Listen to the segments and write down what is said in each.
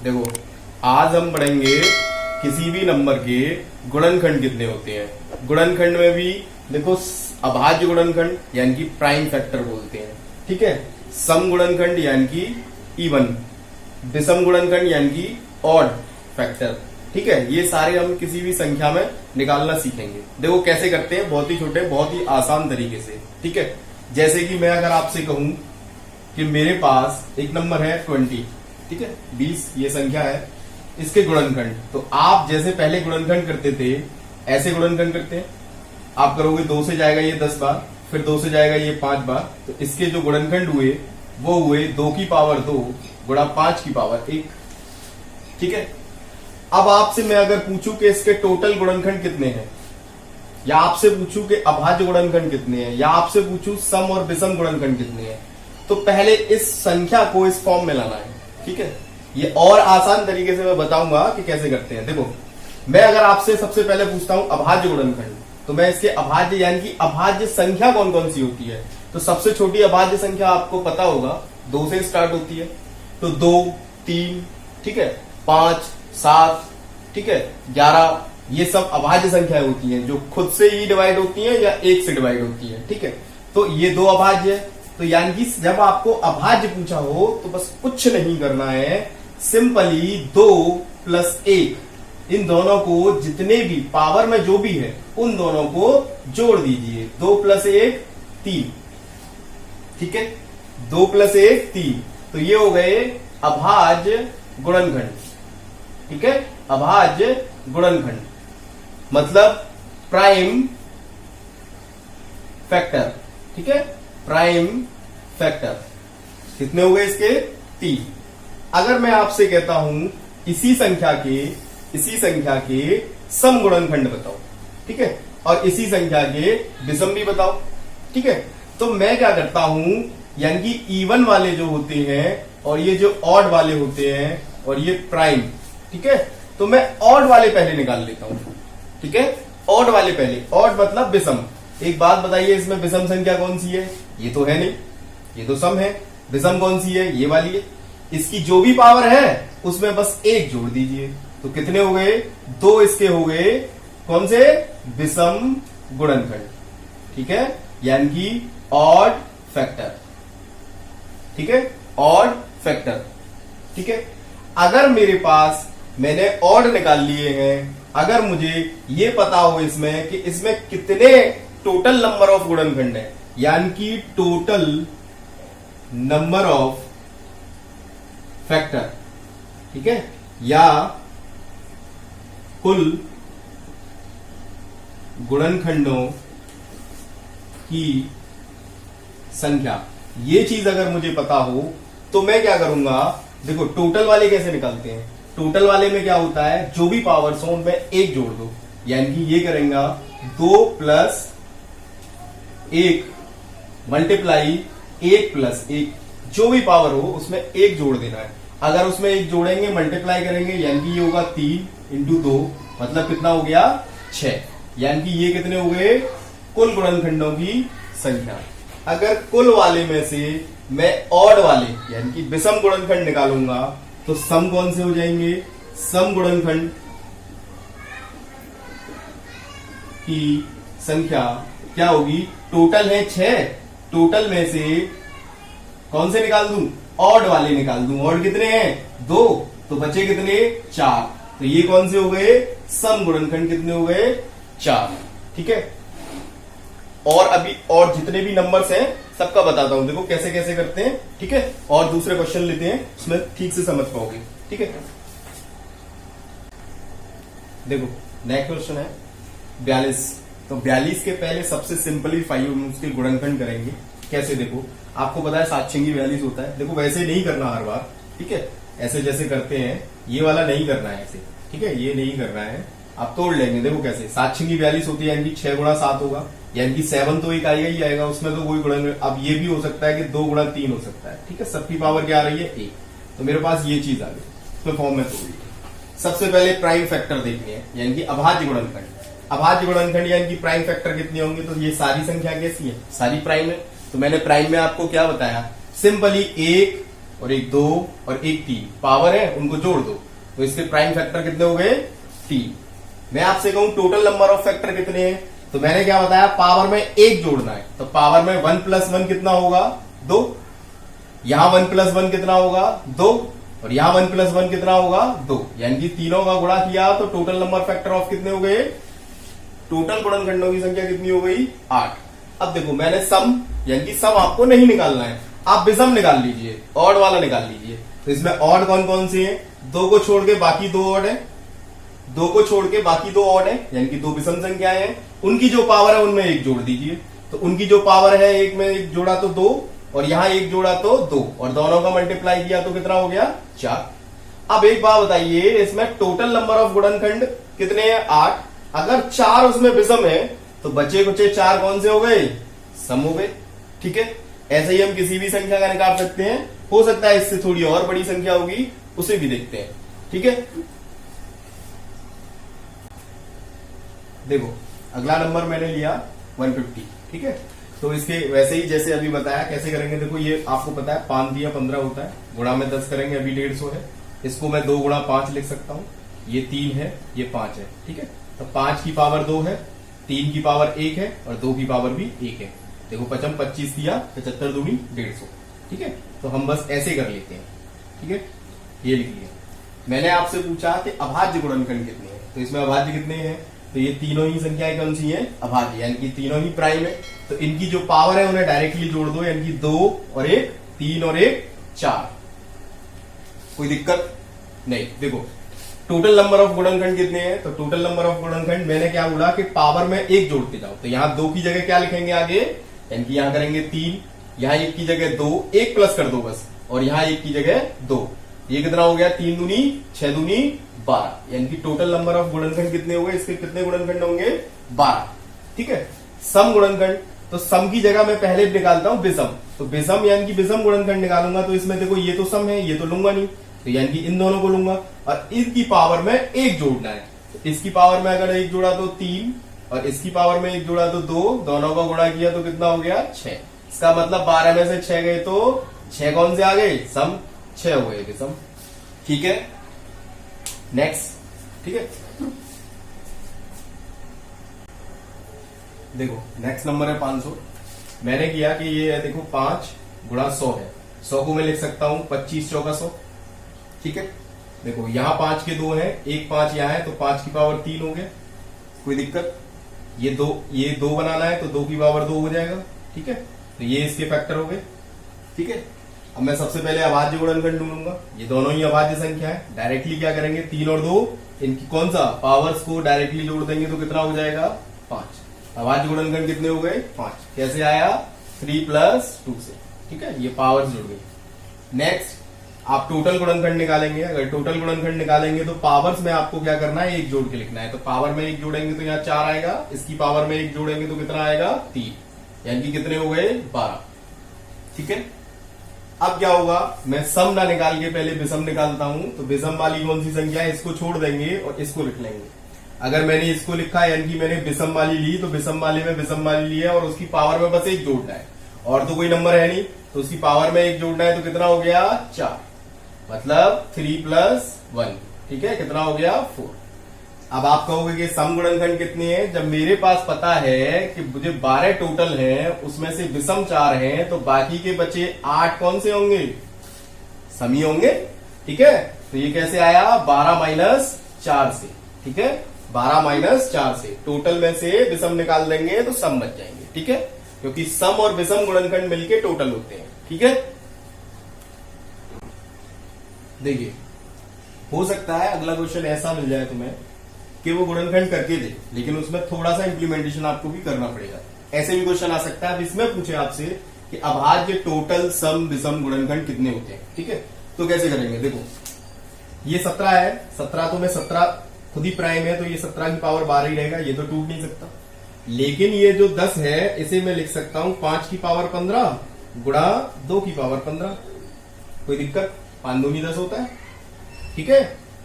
देखो आज हम पढ़ेंगे किसी भी नंबर के गुणनखंड कितने होते हैं। गुणनखंड में भी देखो अभाज्य गुणनखंड यानी कि प्राइम फैक्टर बोलते हैं, ठीक है। सम गुणनखंड यानी कि इवन, विषम गुणनखंड यानी कि ऑड फैक्टर, ठीक है। ये सारे हम किसी भी संख्या में निकालना सीखेंगे। देखो कैसे करते हैं, बहुत ही छोटे बहुत ही आसान तरीके से, ठीक है। जैसे कि मैं अगर आपसे कहूं कि मेरे पास एक नंबर है 20, ठीक है, 20 ये संख्या है, इसके गुणनखंड, तो आप जैसे पहले गुणनखंड करते थे ऐसे गुणनखंड करते हैं। आप करोगे 2 से जाएगा ये 10 बार, फिर 2 से जाएगा ये 5 बार, तो इसके जो गुणनखंड हुए वो हुए 2 की पावर 2 गुणा 5 की पावर 1, ठीक है। अब आपसे मैं अगर पूछूं कि इसके टोटल गुणनखंड कितने हैं, या आपसे पूछूं कि अभाज्य गुणनखंड कितने हैं, या आपसे पूछूं सम और विषम गुणनखंड कितने हैं, तो पहले इस संख्या को इस फॉर्म में लाना है, ठीक है। ये और आसान तरीके से मैं बताऊंगा कि कैसे करते हैं। देखो मैं अगर आपसे सबसे पहले पूछता हूं अभाज्य गुणनखंड, तो मैं इसके अभाज्य यानी कि अभाज्य संख्या कौन कौन सी होती है, तो सबसे छोटी अभाज्य संख्या आपको पता होगा 2 से स्टार्ट होती है, तो 2, 3, ठीक है, 5, 7, ठीक है, 11, ये सब अभाज्य संख्याएं होती हैं जो खुद से ही डिवाइड होती हैं या 1 से डिवाइड होती है, ठीक है। तो ये 2 अभाज्य है, तो यानी कि जब आपको अभाज्य पूछा हो तो बस कुछ नहीं करना है, सिंपली 2 + 1 इन दोनों को जितने भी पावर में जो भी है उन दोनों को जोड़ दीजिए। 2 + 1 3, ठीक है, 2 + 1 3, तो ये हो गए अभाज्य गुणनखंड, ठीक है। अभाज्य गुणनखंड मतलब प्राइम फैक्टर, ठीक है, प्राइम फैक्टर। कितने हो गए इसके 3। अगर मैं आपसे कहता हूं इसी संख्या के सम गुणनखंड बताओ, ठीक है, और इसी संख्या के विषम भी बताओ, ठीक है, तो मैं क्या करता हूं, यानी कि इवन वाले जो होते हैं और ये जो ऑड वाले होते हैं और ये प्राइम, ठीक है, तो मैं ऑड वाले पहले निकाल लेता हूं, ठीक है, ऑड वाले पहले। ऑड मतलब विषम। एक बात बताइए, इसमें विषम संख्या कौन सी है, ये तो है नहीं, ये तो सम है। विषम कौन सी है, ये वाली है। इसकी जो भी पावर है उसमें बस 1 जोड़ दीजिए, तो कितने हो गए, 2 इसके हो गए कौन से, विषम गुणनखंड, ठीक है, यानी कि ऑड फैक्टर, ठीक है, ऑड फैक्टर, ठीक है। अगर मेरे पास मैंने ऑड निकाल लिए हैं, अगर मुझे ये पता हो इसमें कि इसमें कितने टोटल नंबर ऑफ गुणनखंड है, यानी कि टोटल नंबर ऑफ फैक्टर, ठीक है, या कुल गुणनखंडों की संख्या, ये चीज अगर मुझे पता हो तो मैं क्या करूंगा, देखो टोटल वाले कैसे निकालते हैं, टोटल वाले में क्या होता है, जो भी पावर्स हो उनमें 1 जोड़ दो, यानी कि ये करेंगे 2 + 1 मल्टीप्लाई 1 + 1, जो भी पावर हो उसमें 1 जोड़ देना है। अगर उसमें 1 जोड़ेंगे मल्टीप्लाई करेंगे, यानी कि ये होगा 3 × 2, मतलब कितना हो गया 6, यानी कि ये कितने हो गए, कुल गुणनखंडों की संख्या। अगर कुल वाले में से मैं ऑड वाले यानी कि विषम गुणनखंड निकालूंगा तो सम कौन से हो जाएंगे, सम गुणनखंड की संख्या क्या होगी, टोटल है 6, टोटल में से कौन से निकाल दूं, ऑड वाले निकाल दूं। ऑड कितने हैं, 2, तो बचे कितने 4, तो ये कौन से हो गए, सम गुणनखंड कितने हो गए 4, ठीक है। और अभी और जितने भी नंबर्स हैं सबका बताता हूं, देखो कैसे कैसे करते हैं, ठीक है, और दूसरे क्वेश्चन लेते हैं, उसमें ठीक से समझ पाओगे, ठीक है। देखो नेक्स्ट क्वेश्चन है 42, तो 42 के पहले सबसे सिंपलीफाई हम उसके गुणनखंड करेंगे। कैसे, देखो आपको पता है 7 × 42 होता है, देखो वैसे नहीं करना हर बार, ठीक है, ऐसे जैसे करते हैं ये वाला नहीं करना है ऐसे, ठीक है, ये नहीं करना है, आप तोड़ लेंगे। देखो कैसे, 7 × 42 होती है, यानी कि 6 × 7 होगा, यानी कि 7 तो एक आएगा ही आएगा, उसमें तो कोई गुणन, अब ये भी हो सकता है कि 2 × 3 हो सकता है, ठीक है, सबकी पावर क्या आ रही है 1, तो मेरे पास ये चीज आ गई, उसमें फॉर्म में तोड़ लीजिए। सबसे पहले प्राइम फैक्टर देखनी है, यानी कि अभाज्य गुणनखंड। अभाज्य गुणनखंड यानी कि प्राइम फैक्टर कितने होंगे, तो ये सारी संख्या कैसी है, सारी प्राइम है, तो मैंने प्राइम में आपको क्या बताया, सिंपली 1 और एक 2 और एक 3 पावर है, उनको जोड़ दो तो इसके प्राइम फैक्टर कितने हो गए? 3। मैं आपसे कहूं टोटल नंबर ऑफ फैक्टर कितने हैं, तो मैंने क्या बताया, पावर में 1 जोड़ना है, तो पावर में 1 + 1 कितना होगा? 2। यहां 1 + 1 कितना होगा? 2। और यहां 1 + 1 कितना होगा? 2। यानी कि तीनों का गुणा किया तो टोटल नंबर फैक्टर ऑफ कितने हो गए? टोटल गुणनखंडों की संख्या कितनी हो गई? 8। अब देखो मैंने सम, यानी कि सम आपको नहीं निकालना है, आप विषम निकाल लीजिए, ऑड वाला निकाल लीजिए। तो इसमें ऑड कौन कौन से हैं? 2 को छोड़ के बाकी 2 ऑड है, 2 को छोड़ के बाकी 2 ऑड है, यानी कि 2 विषम संख्याएं हैं। उनकी जो पावर है उनमें 1 जोड़ दीजिए, तो उनकी जो पावर है 1 में 1 जोड़ा तो 2, और यहां 1 जोड़ा तो 2, और दोनों का मल्टीप्लाई किया तो कितना हो गया? 4। अब एक बात बताइए, इसमें टोटल नंबर ऑफ गुणनखंड कितने हैं? 8। अगर 4 उसमें विषम है तो बचे कुचे 4 कौन से हो गए? सम हो गए। ठीक है, ऐसे ही हम किसी भी संख्या का निकाल सकते हैं, हो सकता है इससे थोड़ी और बड़ी संख्या होगी, उसे भी देखते हैं। ठीक है, देखो अगला नंबर मैंने लिया 150। ठीक है, तो इसके वैसे ही जैसे अभी बताया कैसे करेंगे, देखो ये आपको पता है 5 दिया 15 होता है, गुणा में 10 करेंगे, अभी 150 है, इसको मैं 2 × 5 लिख सकता हूं, ये 3 है, ये 5 है। ठीक है, तो 5 की पावर 2 है, 3 की पावर 1 है, और 2 की पावर भी 1 है। देखो 5 25 दिया, 75 दूनी 150। ठीक है, तो हम बस ऐसे कर लेते हैं। ठीक है, ये लिख लिया। मैंने आपसे पूछा कि अभाज्य गुणनखंड कितने हैं, तो इसमें अभाज्य कितने हैं, तो ये तीनों ही संख्याएं कौन सी हैं? अभाज्य, यानी कि तीनों ही प्राइम है। तो इनकी जो पावर है उन्हें डायरेक्टली जोड़ दो, यानी कि 2 और 1, 3 और 1, 4। कोई दिक्कत नहीं। देखो टोटल नंबर ऑफ गुणनखंड कितने हैं, तो टोटल नंबर ऑफ गुणनखंड मैंने क्या बोला कि पावर में 1 जोड़ते जाओ, तो यहां 2 की जगह क्या लिखेंगे आगे, यानी कि यहां करेंगे 3, यहां 1 की जगह 2, 1 प्लस कर दो बस, और यहां 1 की जगह 2। ये कितना हो गया? 3 दूनी 6 दूनी 12, यानी कि टोटल नंबर ऑफ गुणनखंड कितने हो गए? इसके कितने गुणनखंड होंगे? 12। ठीक है, सम गुणनखंड, तो सम की जगह मैं पहले निकालता हूं विषम, तो विषम यानी कि विषम गुणनखंड निकालूंगा, तो इसमें देखो ये तो सम है, ये तो लूंगा नहीं, तो यानी कि इन दोनों को लूंगा, और इनकी पावर में 1 जोड़ना है। तो इसकी पावर में अगर 1 जोड़ा तो 3, और इसकी पावर में 1 जोड़ा तो 2, दोनों का गुणा किया तो कितना हो गया? 6। इसका मतलब 12 में से 6 गए तो 6 कौन से आ गए? सम, 6 हो गए विषम। ठीक है, नेक्स्ट। ठीक है, देखो नेक्स्ट नंबर है 500। मैंने किया कि ये है, देखो 5 × 100 है, 100 को मैं लिख सकता हूं 25 × 100। ठीक है, देखो यहां 5 के 2 हैं, एक 5 यहां है, तो 5 की पावर 3 हो गया। कोई दिक्कत? ये 2 बनाना है, तो 2 की पावर 2 हो जाएगा। ठीक है, तो ये इसके फैक्टर हो गए। ठीक है, अब मैं सबसे पहले अभाज्य गुणनखंड ढूंढूंगा, ये दोनों ही अभाज्य संख्या है। डायरेक्टली क्या करेंगे, 3 और 2 इनकी कौन सा पावर्स को डायरेक्टली जोड़ देंगे तो कितना हो जाएगा? 5। अभाज्य गुणनखंड कितने हो गए? 5। कैसे आया? 3 + 2 से। ठीक है, ये पावर्स जुड़ गई। नेक्स्ट आप टोटल गुणनखंड निकालेंगे, अगर टोटल गुणनखंड निकालेंगे तो पावर्स में आपको क्या करना है? 1 जोड़ के लिखना है, तो पावर में 1 जोड़ेंगे तो यहाँ 4 आएगा, इसकी पावर में 1 जोड़ेंगे तो कितना आएगा? 3, यानी कि कितने हो गए? 12। ठीक है, अब क्या होगा, मैं सम ना निकाल के पहले विषम निकालता हूं, तो विषम वाली कौन सी संख्या है इसको छोड़ देंगे और इसको लिख लेंगे। अगर मैंने इसको लिखा यानी कि मैंने विषम वाली ली, तो विषम वाली में विषम वाली ली है और उसकी पावर में बस 1 जोड़ना है, और तो कोई नंबर है नहीं, तो उसकी पावर में 1 जोड़ना है, तो कितना हो गया? 4, मतलब 3 + 1। ठीक है, कितना हो गया? 4। अब आप कहोगे कि सम गुणनखंड कितने हैं, जब मेरे पास पता है कि मुझे 12 टोटल हैं, उसमें से विषम 4 हैं, तो बाकी के बचे 8 कौन से होंगे? समी होंगे। ठीक है, तो ये कैसे आया? 12 - 4 से। ठीक है, 12 - 4 से टोटल में से विषम निकाल देंगे तो सम बच जाएंगे। ठीक है, क्योंकि सम और विषम गुणनखंड मिलके टोटल होते हैं। ठीक है, देखिए हो सकता है अगला क्वेश्चन ऐसा मिल जाए तुम्हें कि वो गुणनखंड करके दे, लेकिन उसमें थोड़ा सा इंप्लीमेंटेशन आपको भी करना पड़ेगा। ऐसे भी क्वेश्चन आ सकता है, अब इसमें पूछे आपसे कि अभाज्य टोटल सम विषम गुणनखंड कितने होते हैं। ठीक है, तो कैसे करेंगे, देखो ये 17 है, 17 तो मैं 17 खुद ही प्राइम है, तो ये 17 की पावर 12 ही रहेगा, ये तो टूट नहीं सकता। लेकिन ये जो 10 है इसे मैं लिख सकता हूं 5 की पावर 15 गुणा 2 की पावर 15। कोई दिक्कत? 5 दूनी 10 होता है। ठीक है,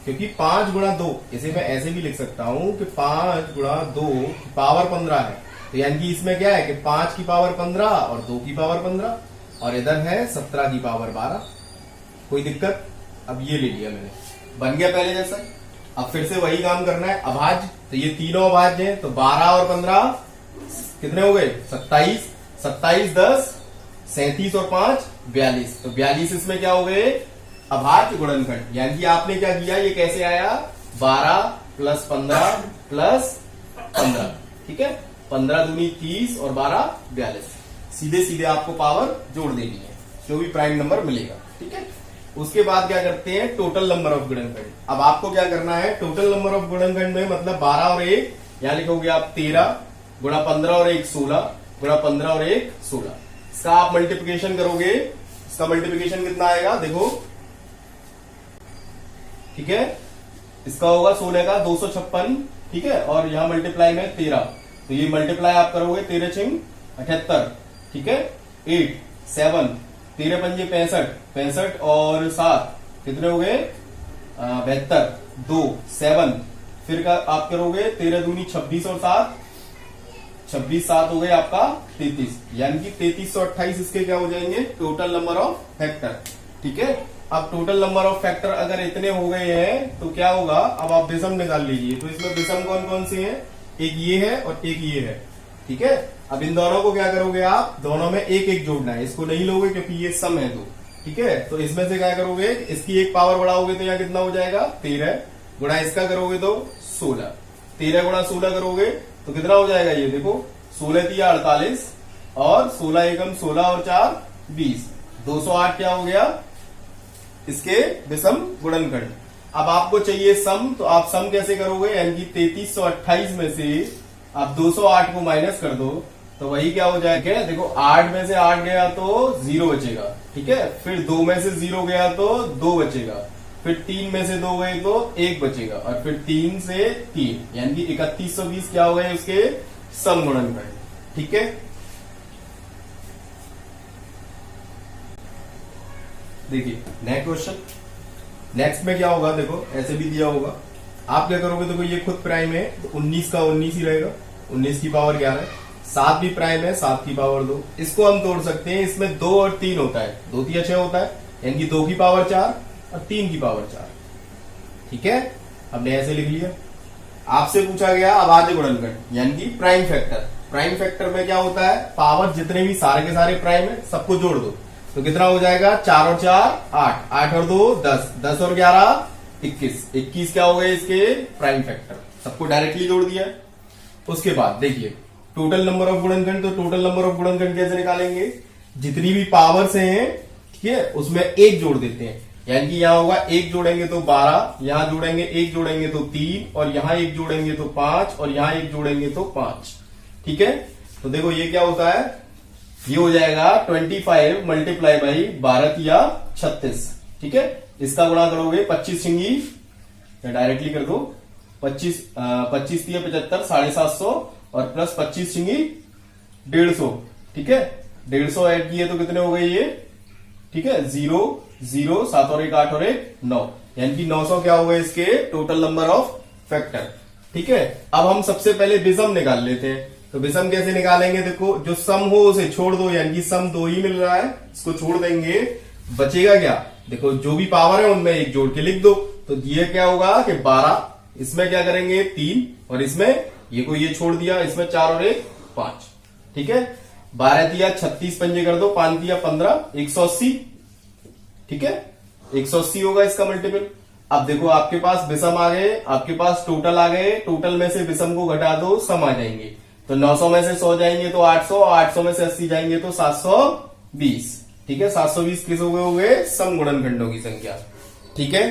क्योंकि 5 × 2 इसे मैं ऐसे भी लिख सकता हूं कि 5 × 2 की पावर 15 है, तो यानी कि इसमें क्या है कि 5 की पावर 15 और 2 की पावर 15, और इधर है 17 की पावर 12। कोई दिक्कत? अब ये ले लिया मैंने, बन गया पहले जैसा। अब फिर से वही काम करना है, अभाज्य। तो ये तीनों अभाज्य हैं, तो 12 और 15 कितने हो गए? 27। 27 10 37 और 5 42। तो 42 इसमें क्या हो गए? अभाज्य गुणनखंड। यानी कि आपने क्या किया, ये कैसे आया? 12 प्लस 15 प्लस 15, ठीक है। 15 दूनी 30 और 12 42। सीधे सीधे आपको पावर जोड़ देनी है, जो भी प्राइम नंबर मिलेगा, ठीक है। उसके बाद क्या करते हैं? टोटल नंबर ऑफ गुणनखंड। अब आपको क्या करना है? टोटल नंबर ऑफ गुणनखंड में मतलब 12 और 1, यहां लिखोगे आप 13 गुणा 15 और 1 16 गुणा 15 और 1 16। इसका आप मल्टीप्लिकेशन करोगे, इसका मल्टीप्लिकेशन कितना आएगा देखो, ठीक है। इसका होगा 16 का 256, ठीक है। और यहां मल्टीप्लाई में 13, तो ये मल्टीप्लाई आप करोगे 13 छिंग 78, ठीक है। 8 7 13 पंजे 65, 65 और 7 कितने हो गए? 72। 2 7 फिर का आप करोगे 13 दूनी 26 और 7 26 7 हो गए आपका 33। यानी कि 3328 इसके क्या हो जाएंगे? टोटल नंबर ऑफ फैक्टर, ठीक है। अब टोटल नंबर ऑफ फैक्टर अगर इतने हो गए हैं तो क्या होगा? अब आप विषम निकाल लीजिए। तो इसमें विषम कौन कौन से हैं? एक ये है और एक ये है, ठीक है। अब इन दोनों को क्या करोगे आप? दोनों में एक एक जोड़ना है, इसको नहीं लोगे क्योंकि ये सम है तो, ठीक है। तो इसमें से क्या करोगे? इसकी एक पावर बढ़ाओगे तो यहाँ कितना हो जाएगा? 13 गुणा इसका करोगे तो 16। 13 गुणा 16 करोगे तो कितना हो जाएगा? ये देखो 16 3 48 और 16 एकम 16 और 4 20। 208 क्या हो गया? इसके विषम गुणनखंड। अब आपको चाहिए सम, तो आप सम कैसे करोगे? यानी कि 3328 में से आप 208 को माइनस कर दो तो वही क्या हो जाएगा? देखो 8 में से 8 गया तो 0 बचेगा, ठीक है। फिर 2 में से 0 गया तो 2 बचेगा, फिर 3 में से 2 गए तो 1 बचेगा, और फिर 3 से 3 यानी कि 3120 क्या हो गए उसके सम गुणनखंड, ठीक है। देखिए नेक्स्ट क्वेश्चन, नेक्स्ट में क्या होगा? देखो ऐसे भी दिया होगा, आप क्या करोगे? देखो ये खुद प्राइम है तो 19 का 19 ही रहेगा, 19 की पावर 11। 7 भी प्राइम है, 7 की पावर 2। इसको हम तोड़ सकते हैं, इसमें 2 और 3 होता है, 2 3 6 होता है, यानी कि 2 की पावर 4 और 3 की पावर 4, ठीक है। हमने ऐसे लिख लिया। आपसे पूछा गया अभाज्य गुणनखंड यानी कि प्राइम फैक्टर। प्राइम फैक्टर में क्या होता है? पावर जितने भी सारे के सारे प्राइम है सबको जोड़ दो, तो कितना हो जाएगा? 4 और 4 8, 8 और 2 10, 10 और 11 21। 21 क्या हो गए इसके प्राइम फैक्टर, सबको डायरेक्टली जोड़ दिया। उसके बाद देखिए टोटल नंबर ऑफ गुणनखंड। तो टोटल नंबर ऑफ गुणनखंड कैसे निकालेंगे? जितनी भी पावर्स हैं, ठीक है, उसमें एक जोड़ देते हैं। यानी कि यहां होगा 1 जोड़ेंगे तो 12, यहां जोड़ेंगे 1 जोड़ेंगे तो 3, और यहां 1 जोड़ेंगे तो 5, और यहां 1 जोड़ेंगे तो 5, ठीक है। तो देखो ये क्या होता है? ये हो जाएगा 25 मल्टीप्लाई बाई 12 या 36, ठीक है। इसका गुणा करोगे 25 छिंगी, डायरेक्टली कर दो 25 25 तिया 75 750 और प्लस 25 छिंगी 150, ठीक है। 150 ऐड किए तो कितने हो गए ये, ठीक है। 0 0 7 और 1 8 और 1 9, यानी कि 900 क्या हो गए इसके टोटल नंबर ऑफ फैक्टर, ठीक है। अब हम सबसे पहले विषम निकाल लेते हैं। तो विषम कैसे निकालेंगे? देखो जो सम हो उसे छोड़ दो, यानी कि सम 2 ही मिल रहा है, इसको छोड़ देंगे, बचेगा क्या? देखो जो भी पावर है उनमें एक जोड़ के लिख दो। तो ये क्या होगा कि 12, इसमें क्या करेंगे 3, और इसमें ये को ये छोड़ दिया, इसमें 4 और 1 5, ठीक है। 12 दिया 36 पंजे कर दो, 5 दिया 15 180, ठीक है। 180 होगा इसका मल्टीपल। अब देखो आपके पास विषम आ गए, आपके पास टोटल आ गए, टोटल में से विषम को घटा दो, सम आ जाएंगे। तो 900 में से 100 जाएंगे तो 800, 800 में से 80 जाएंगे तो 720, ठीक है। 720 किस हो गए? सम गुणनखंडों की संख्या, ठीक है।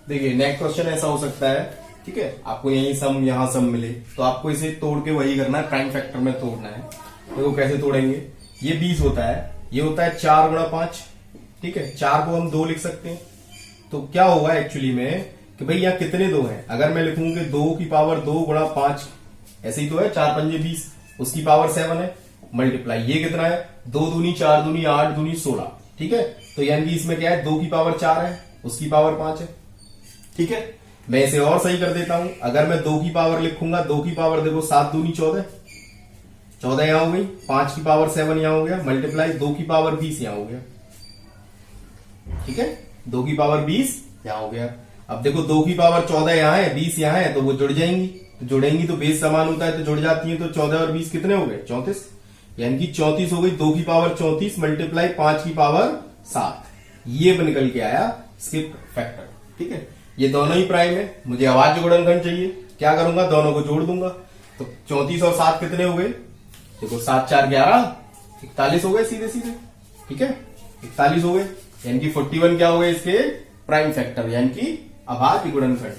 देखिए नेक्स्ट क्वेश्चन ऐसा हो सकता है, ठीक है, आपको यही सम यहां सम मिले तो आपको इसे तोड़ के वही करना है, प्राइम फैक्टर में तोड़ना है। देखो कैसे तोड़ेंगे? ये 20 होता है, ये होता है 4 गुणा 5, ठीक है। 4 को हम 2 लिख सकते हैं। तो क्या होगा एक्चुअली में कि भाई यहाँ कितने 2 हैं? अगर मैं लिखूं कि 2 की पावर 2 गुणा 5, ऐसे ही तो है, 4 पंजे 20, उसकी पावर 7 है, मल्टीप्लाई ये कितना है? 2 दूनी 4 दूनी 8 दूनी 16, ठीक है। तो यानी कि इसमें क्या है? 2 की पावर 4 है, उसकी पावर 5 है, ठीक है। मैं इसे और सही कर देता हूं, अगर मैं 2 की पावर लिखूंगा, 2 की पावर देखो 7 दूनी 14, 14 यहां हो गई, 5 की पावर 7 यहां हो गया, मल्टीप्लाई 2 की पावर 20 यहां हो गया। ठीक है, 2 की पावर 20 यहां हो गया। अब देखो 2 की पावर 14 यहां है, 20 यहां है, तो वो जुड़ जाएंगी, तो जुड़ेंगी तो बेस समान होता है तो जुड़ जाती है। तो 14 और 20 कितने हो गए? 34, यानी कि 34 हो गई। 2 की पावर 34 मल्टीप्लाई 5 की पावर 7, ये निकल के आया स्किप फैक्टर। ठीक है, ये दोनों ही प्राइम है, मुझे अभाज्य गुणनखंड चाहिए, क्या करूंगा? दोनों को जोड़ दूंगा। तो 34 और 7 कितने हो गए? देखो 7 4 11, 41 हो गए सीधे सीधे। ठीक है, 41 हो गए, यानी कि 41 क्या हो गए इसके प्राइम फैक्टर, यानी कि अभाज्य गुणनखंड।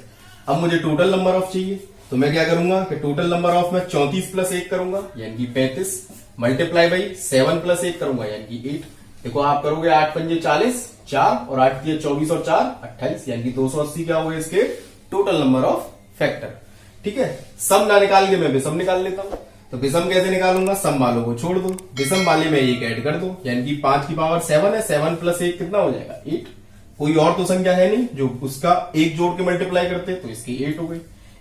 अब मुझे टोटल नंबर ऑफ चाहिए, तो मैं क्या करूंगा कि टोटल नंबर ऑफ में 34 प्लस 1 करूंगा, यानी कि 35, मल्टीप्लाई बाई 7 प्लस 1 करूंगा, यानी कि 8। देखो आप करोगे 8 पंजे 40, 4 और 8 दिए 24 और 4 28, यानी कि 280 क्या हो गए इसके टोटल नंबर ऑफ फैक्टर। ठीक है, सम ना निकाल के मैं विषम निकाल लेता हूं। तो विषम कैसे निकालूंगा? सम वालों को छोड़ दो, विषम वाले में एक ऐड कर दो, यानी कि 5 की पावर 7 है, 7 प्लस 1 कितना हो जाएगा? 8। कोई और तो संख्या है नहीं जो उसका एक जोड़ के मल्टीप्लाई करते, तो इसकी 8 हो गई।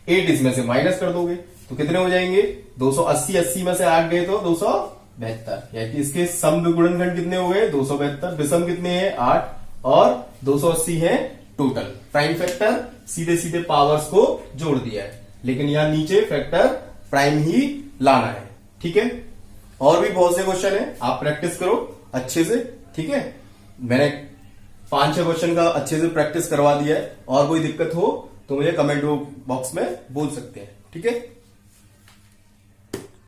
8 इसमें से माइनस कर दोगे तो कितने हो जाएंगे? 280, 80 में से 8 गए तो 272, यानी कि इसके सम गुणनखंड कितने हो गए? 272। विषम कितने हैं? 8 और 280 है टोटल। प्राइम फैक्टर सीधे सीधे पावर्स को जोड़ दिया है, लेकिन यहां नीचे फैक्टर प्राइम ही लाना है। ठीक है, और भी बहुत से क्वेश्चन है, आप प्रैक्टिस करो अच्छे से। ठीक है, मैंने 5-6 क्वेश्चन का अच्छे से प्रैक्टिस करवा दिया है, और कोई दिक्कत हो तो मुझे कमेंट बॉक्स में बोल सकते हैं। ठीक है।